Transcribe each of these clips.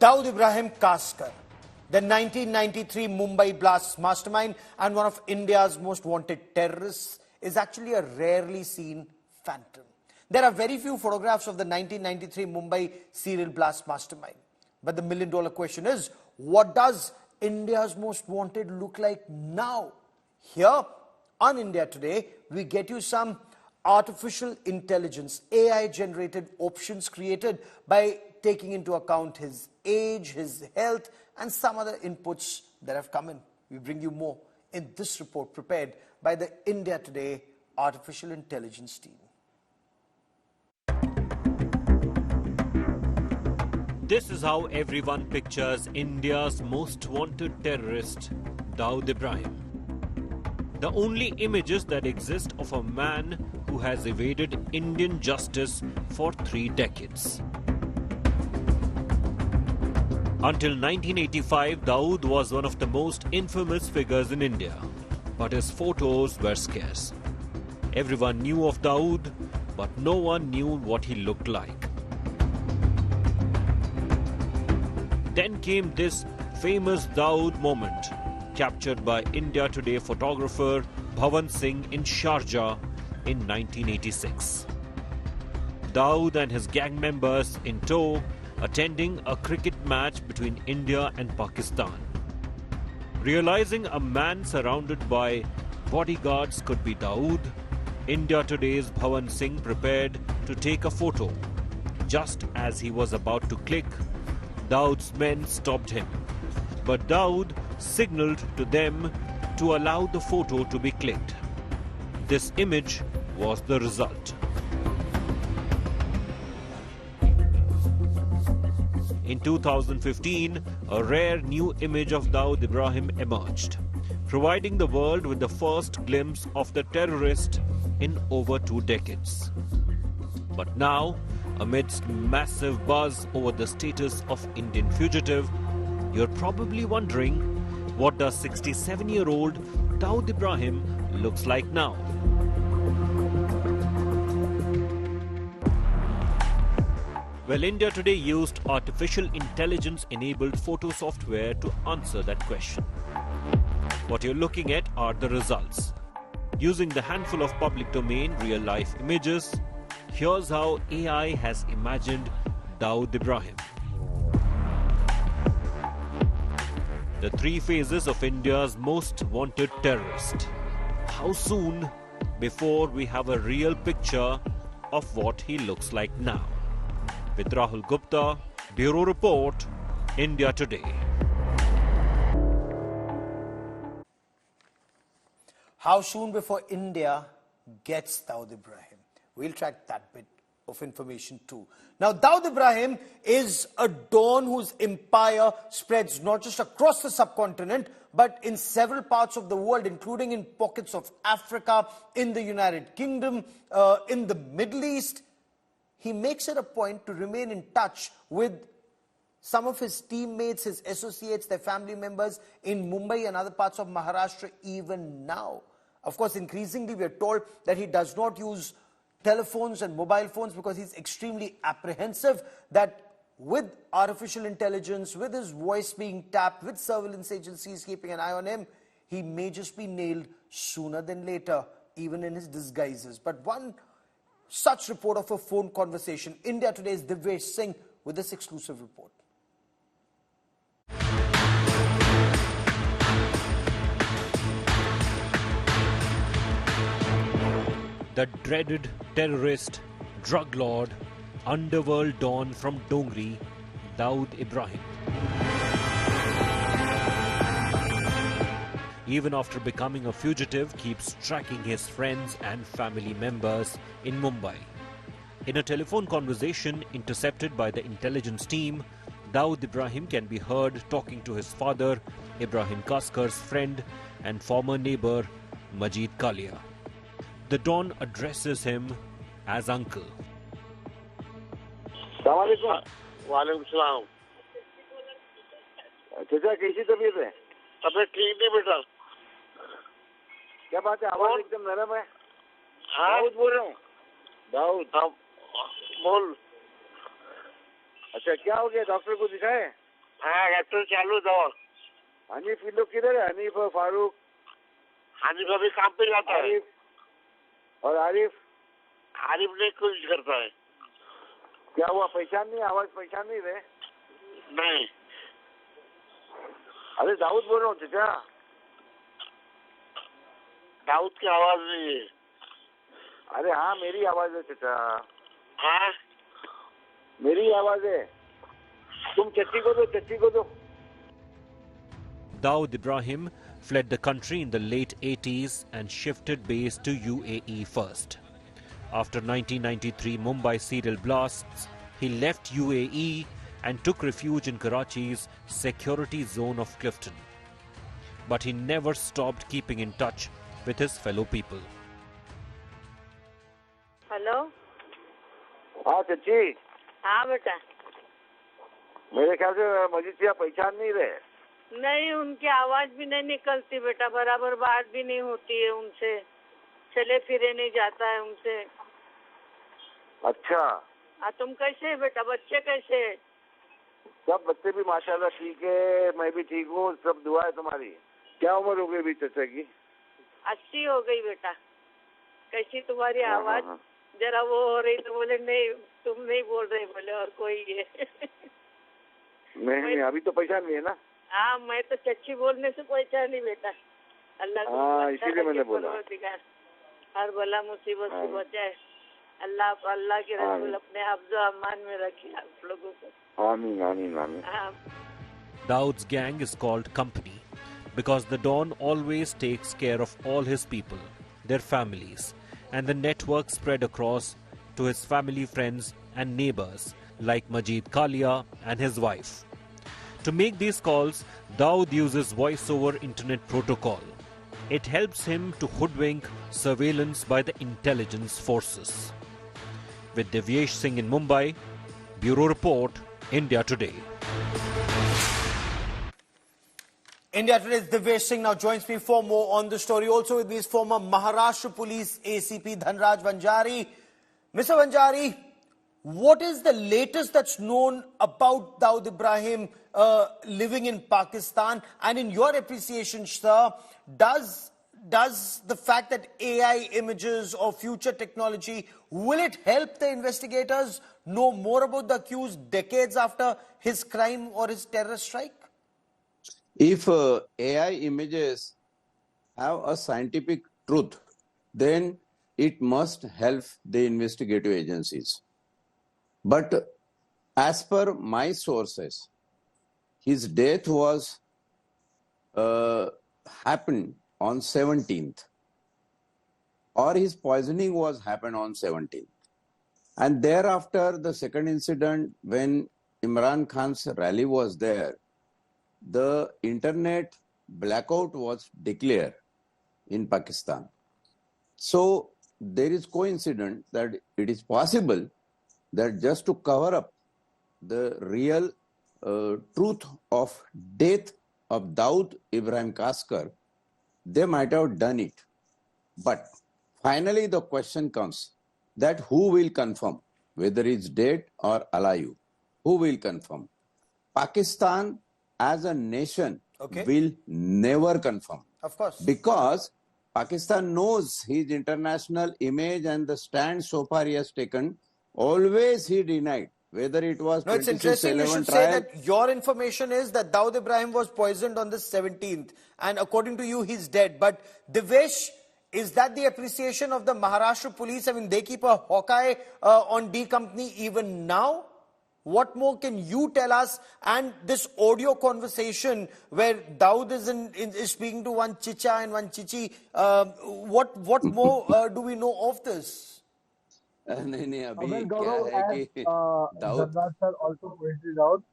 Dawood Ibrahim Kaskar, the 1993 Mumbai blast mastermind and one of India's most wanted terrorists, is actually a rarely seen phantom. There are very few photographs of the 1993 Mumbai serial blast mastermind. But the million-dollar question is, what does India's most wanted look like now? Here on India Today, we get you some artificial intelligence, AI-generated options created by taking into account his age, his health, and some other inputs that have come in. We bring you more in this report prepared by the India Today Artificial Intelligence team. This is how everyone pictures India's most wanted terrorist, Dawood Ibrahim. The only images that exist of a man who has evaded Indian justice for 3 decades. Until 1985, Dawood was one of the most infamous figures in India, but his photos were scarce. Everyone knew of Dawood, but no one knew what he looked like. Then came this famous Dawood moment, captured by India Today photographer Bhavan Singh in Sharjah in 1986. Dawood and his gang members in tow attending a cricket match between India and Pakistan. Realizing a man surrounded by bodyguards could be Dawood, India Today's Bhavan Singh prepared to take a photo. Just as he was about to click, Dawood's men stopped him. But Dawood signaled to them to allow the photo to be clicked. This image was the result. In 2015, a rare new image of Dawood Ibrahim emerged, providing the world with the first glimpse of the terrorist in over 2 decades. But now, amidst massive buzz over the status of Indian fugitive, you're probably wondering, what does 67-year-old Dawood Ibrahim looks like now? Well, India Today used artificial intelligence-enabled photo software to answer that question. What you're looking at are the results. Using the handful of public domain real-life images, here's how AI has imagined Dawood Ibrahim. The 3 phases of India's most wanted terrorist. How soon before we have a real picture of what he looks like now? With Rahul Gupta, Bureau Report, India Today. How soon before India gets Dawood Ibrahim? We'll track that bit of information too. Now, Dawood Ibrahim is a Don whose empire spreads not just across the subcontinent, but in several parts of the world, including in pockets of Africa, in the United Kingdom, in the Middle East. He makes it a point to remain in touch with some of his teammates, his associates, their family members in Mumbai and other parts of Maharashtra even now. Of course, increasingly we are told that he does not use telephones and mobile phones because he's extremely apprehensive that with artificial intelligence, with his voice being tapped, with surveillance agencies keeping an eye on him, he may just be nailed sooner than later, even in his disguises. But one such report of a phone conversation, India Today's Divyesh Singh with this exclusive report. The dreaded terrorist, drug lord, underworld don from Dongri, Dawood Ibrahim. Even after becoming a fugitive, keeps tracking his friends and family members in Mumbai. In a telephone conversation intercepted by the intelligence team, Dawood Ibrahim can be heard talking to his father, Ibrahim Kaskar's friend and former neighbor, Majid Kalia. The Don addresses him as uncle. वालेकुम सलाम। चाचा कैसी तबीयत है? तबीयत ठीक नहीं बेटा। क्या बात है? आवाज एकदम नरम है। दाऊद बोल रहा हूँ। दाऊद। हाँ बोल। अच्छा क्या हो गया? डॉक्टर को दिखाए? हाँ डॉक्टर चालू दवा। हनीफ इन लोग किधर है? हनीफ और फारूक? हनीफ अभी काम पे जाता है। आरिफ और आरिफ? आरिफ नहीं कुछ करता है। क्या हुआ? पहचान नहीं? आवाज पहचान नहीं रहे? नहीं। अरे दाऊद बोल रहा हूँ चाचा। दाऊद की आवाज नहीं है। अरे हाँ मेरी आवाज है चाचा। हाँ मेरी आवाज है। तुम चच्ची को दो, चच्ची को दो। Dawood Ibrahim fled the country in the late 80s and shifted base to UAE first. After 1993 Mumbai serial blasts, he left UAE and took refuge in Karachi's security zone of Clifton. But he never stopped keeping in touch with his fellow people. Hello. हाँ चच्ची, हाँ बेटा। मेरे ख्याल से मजीद सिया पहचान नहीं रहे। नहीं, उनकी आवाज भी नहीं निकलती बेटा, बराबर बात भी नहीं होती है उनसे, चले फिरे नहीं जाता है उनसे। अच्छा। तुम कैसे है बेटा? बच्चे कैसे है? सब बच्चे भी माशाल्लाह ठीक है, मैं भी ठीक हूँ, सब दुआ है तुम्हारी। क्या उम्र हो गई अभी चाचा की? 80 हो गई बेटा। कैसी तुम्हारी हाँ, आवाज? हाँ, जरा वो हो रही तो बोले नहीं तुम नहीं बोल रहे, बोले और कोई है। नहीं अभी तो पहचान लिए ना। हाँ, मैं तो चच्ची बोलने से पहचानी बेटा। अल्लाह हाँ, इसीलिए मैंने बोला। हर भला मुसीबत से बचाए अल्लाह के रसूल अपने हिफ्ज़ अमान में रखे आप लोगों को। आमीन आमीन आमीन। Dawood's gang is called Company because the Don always takes care of all his people, their families, and the network spread across to his family, friends and neighbors like Majid Kalia and his wife. To make these calls, Dawood uses voice-over internet protocol. It helps him to hoodwink surveillance by the intelligence forces. With Devyesh Singh in Mumbai, Bureau Report, India Today. India Today's Devyesh Singh now joins me for more on the story. Also with me is former Maharashtra Police ACP Dhanraj Vanjari. Mr. Vanjari, what is the latest that's known about Dawood Ibrahim living in Pakistan? And in your appreciation, sir, does the fact that AI images or future technology, will it help the investigators know more about the accused decades after his crime or his terror strike? If AI images have a scientific truth, then it must help the investigative agencies. But as per my sources, his death was happened on 17th, or his poisoning was happened on 17th. And thereafter, the second incident, when Imran Khan's rally was there, the internet blackout was declared in Pakistan. So there is coincidence that it is possible that just to cover up the real truth of death of Dawood Ibrahim Kaskar, they might have done it. But finally the question comes that who will confirm whether it's dead or alive? Who will confirm? Pakistan as a nation will never confirm. Of course. Because Pakistan knows his international image and the stand so far he has taken. Always he denied whether it was. No, it's interesting. You should say that your information is that Dawood Ibrahim was poisoned on the 17th, and according to you, he's dead. But Devyesh, is that the appreciation of the Maharashtra police? I mean, they keep a hawkeye on D Company even now. What more can you tell us? And this audio conversation where Dawood is speaking to one Chicha and one Chichi, what more do we know of this? नहीं अभी Well, क्या Gaurav, है as कि Dawood Dhanraj sir also pointed out,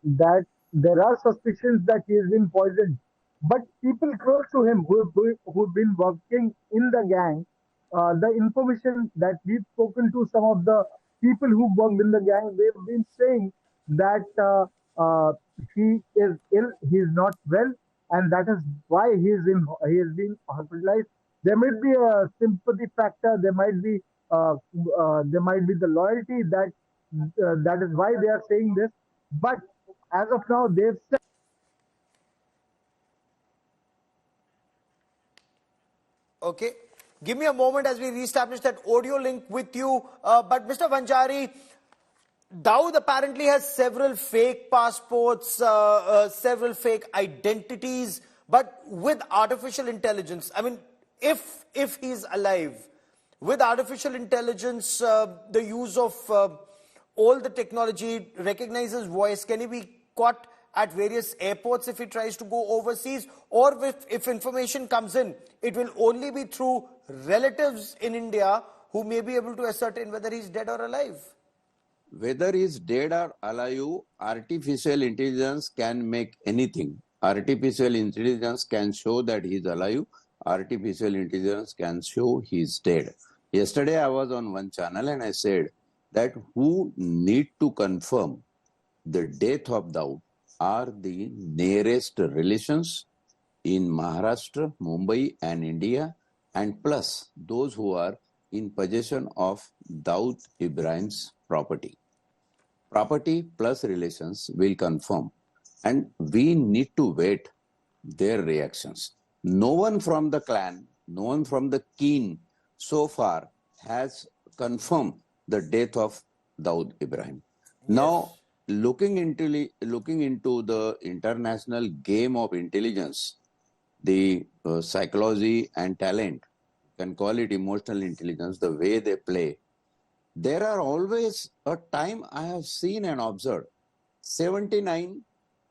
that there are suspicions that he has been poisoned. But people close to him who've been working in the gang, the information that we've spoken to some of the people who worked in the gang, they've been saying that he is ill, he is not well, and that is why he has been hospitalized. There might be a sympathy factor, there might be the loyalty that is why they are saying this. But as of now, they've said. Okay. Give me a moment as we reestablish that audio link with you. But Mr. Vanjari, Dawood apparently has several fake passports, several fake identities, but with artificial intelligence, I mean, if he's alive, with artificial intelligence, the use of all the technology, recognizes voice, can he be caught at various airports if he tries to go overseas? Or if information comes in, it will only be through relatives in India who may be able to ascertain whether he's dead or alive? Whether he's dead or alive, artificial intelligence can make anything. Artificial intelligence can show that he's alive. Artificial intelligence can show he's dead. Yesterday I was on one channel and I said that who need to confirm the death of Dawood are the nearest relations in Maharashtra, Mumbai and India, and plus those who are in possession of Dawood Ibrahim's property. Property plus relations will confirm, and we need to wait their reactions. No one from the clan, no one from the kin so far has confirmed the death of Dawood Ibrahim. Yes. Now, looking into the international game of intelligence, the psychology and talent, you can call it emotional intelligence, the way they play, there are always a time I have seen and observed. 79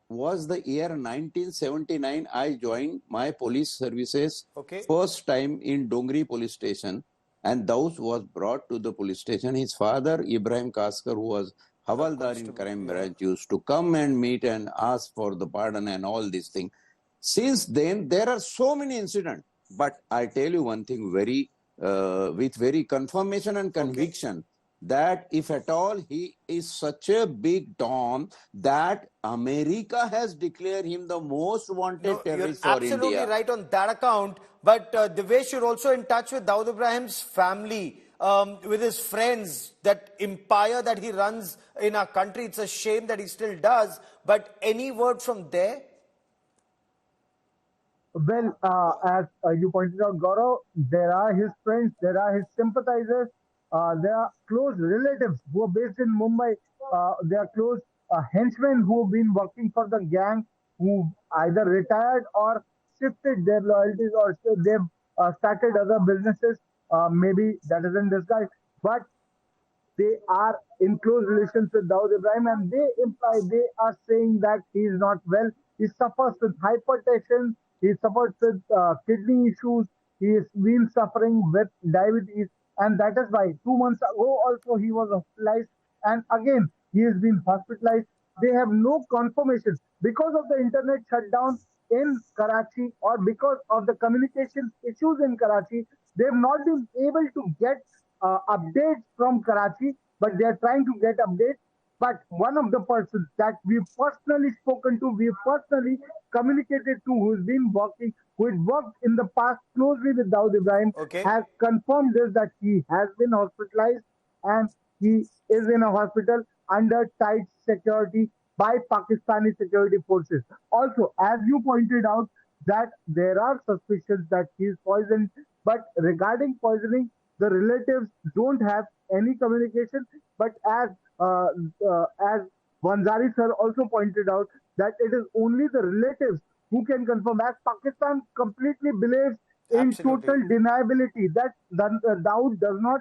was the year 1979. I joined my police services first time in Dongri police station, and Dawood was brought to the police station. His father, Ibrahim Kaskar, who was Havaldar in crime branch, used to come and meet and ask for the pardon and all these things. Since then, there are so many incidents. But I tell you one thing with very confirmation and conviction, that if at all he is such a big don that America has declared him the most wanted terrorist for India. You're absolutely right on that account. But Devesh, you're also in touch with Dawood Ibrahim's family, with his friends, that empire that he runs in our country. It's a shame that he still does. But any word from there? Well, as you pointed out, Gaurav, there are his friends, there are his sympathizers, there are close relatives who are based in Mumbai. There are close henchmen who have been working for the gang, who either retired or shifted their loyalties, or they've started other businesses. Maybe that is in disguise, but they are in close relations with Dawood Ibrahim, and they are saying that he is not well. He suffers with hypertension. He suffers with kidney issues. He has been suffering with diabetes, and that is why 2 months ago also he was hospitalized, and again he has been hospitalized. They have no confirmation because of the internet shutdown in Karachi, or because of the communication issues in Karachi. They have not been able to get updates from Karachi, but they are trying to get updates. But one of the persons that we've personally spoken to, we've personally communicated to, who's been working, who had worked in the past closely with Dawood Ibrahim, has confirmed this, that he has been hospitalized and he is in a hospital under tight security by Pakistani security forces. Also, as you pointed out, that there are suspicions that he is poisoned, but regarding poisoning, the relatives don't have any communication. But as Vanzari sir also pointed out, that it is only the relatives who can confirm, as Pakistan completely believes in total deniability, that Dawood does not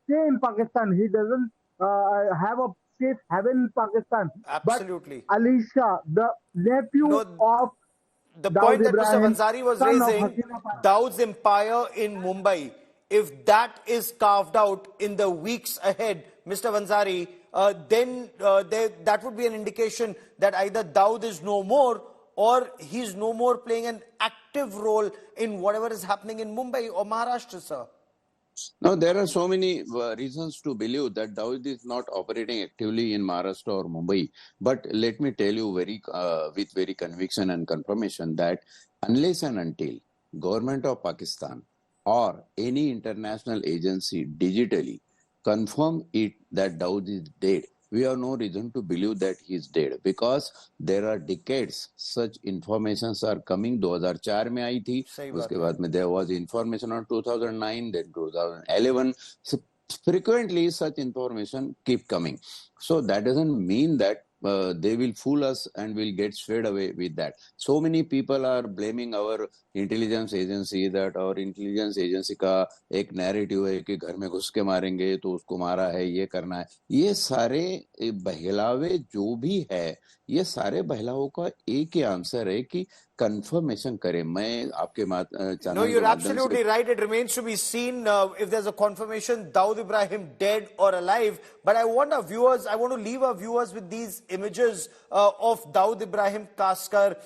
stay in Pakistan. He doesn't have a safe haven in Pakistan. Absolutely. But Alisha, the nephew of the Dawood point that Ibrahim, Mr. Vanzari was raising, Dawood's empire in Mumbai, if that is carved out in the weeks ahead, Mr. Vanzari, then that would be an indication that either Dawood is no more, or he's no more playing an active role in whatever is happening in Mumbai or Maharashtra, sir. Now, there are so many reasons to believe that Dawood is not operating actively in Maharashtra or Mumbai. But let me tell you with very conviction and confirmation that unless and until government of Pakistan or any international agency digitally confirm it that Dawood is dead, we have no reason to believe that he is dead, because there are decades such informations are coming. 2004 में आई थी, उसके बाद में there was information on 2009, then 2011. So frequently such information keep coming. So that doesn't mean that they will fool us and we'll get swayed away with that. So many people are blaming our intelligence agency, that our intelligence agency का एक narrative है कि घर में घुस के मारेंगे तो उसको मारा है, ये करना है. ये सारे बहलावे जो भी है, ये सारे बहलावों का एक ही आंसर है कि confirmation करें. मैं आपके channel No, you're absolutely right. It remains to be seen if there's a confirmation, Dawood Ibrahim dead or alive. But I want to leave our viewers with these images of Dawood Ibrahim Kaskar,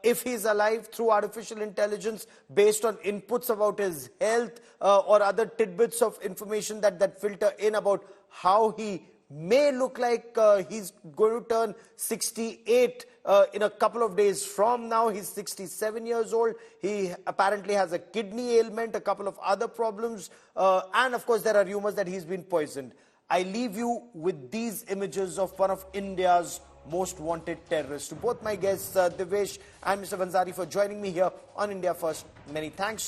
if he's alive, through artificial intelligence, based on inputs about his health or other tidbits of information that filter in about how he may look like. He's going to turn 68 in a couple of days from now. He's 67 years old. He apparently has a kidney ailment, a couple of other problems, and of course there are rumors that he's been poisoned. I leave you with these images of one of India's most wanted terrorists. To both my guests, Devesh and Mr. Vanzari, for joining me here on India First. Many thanks.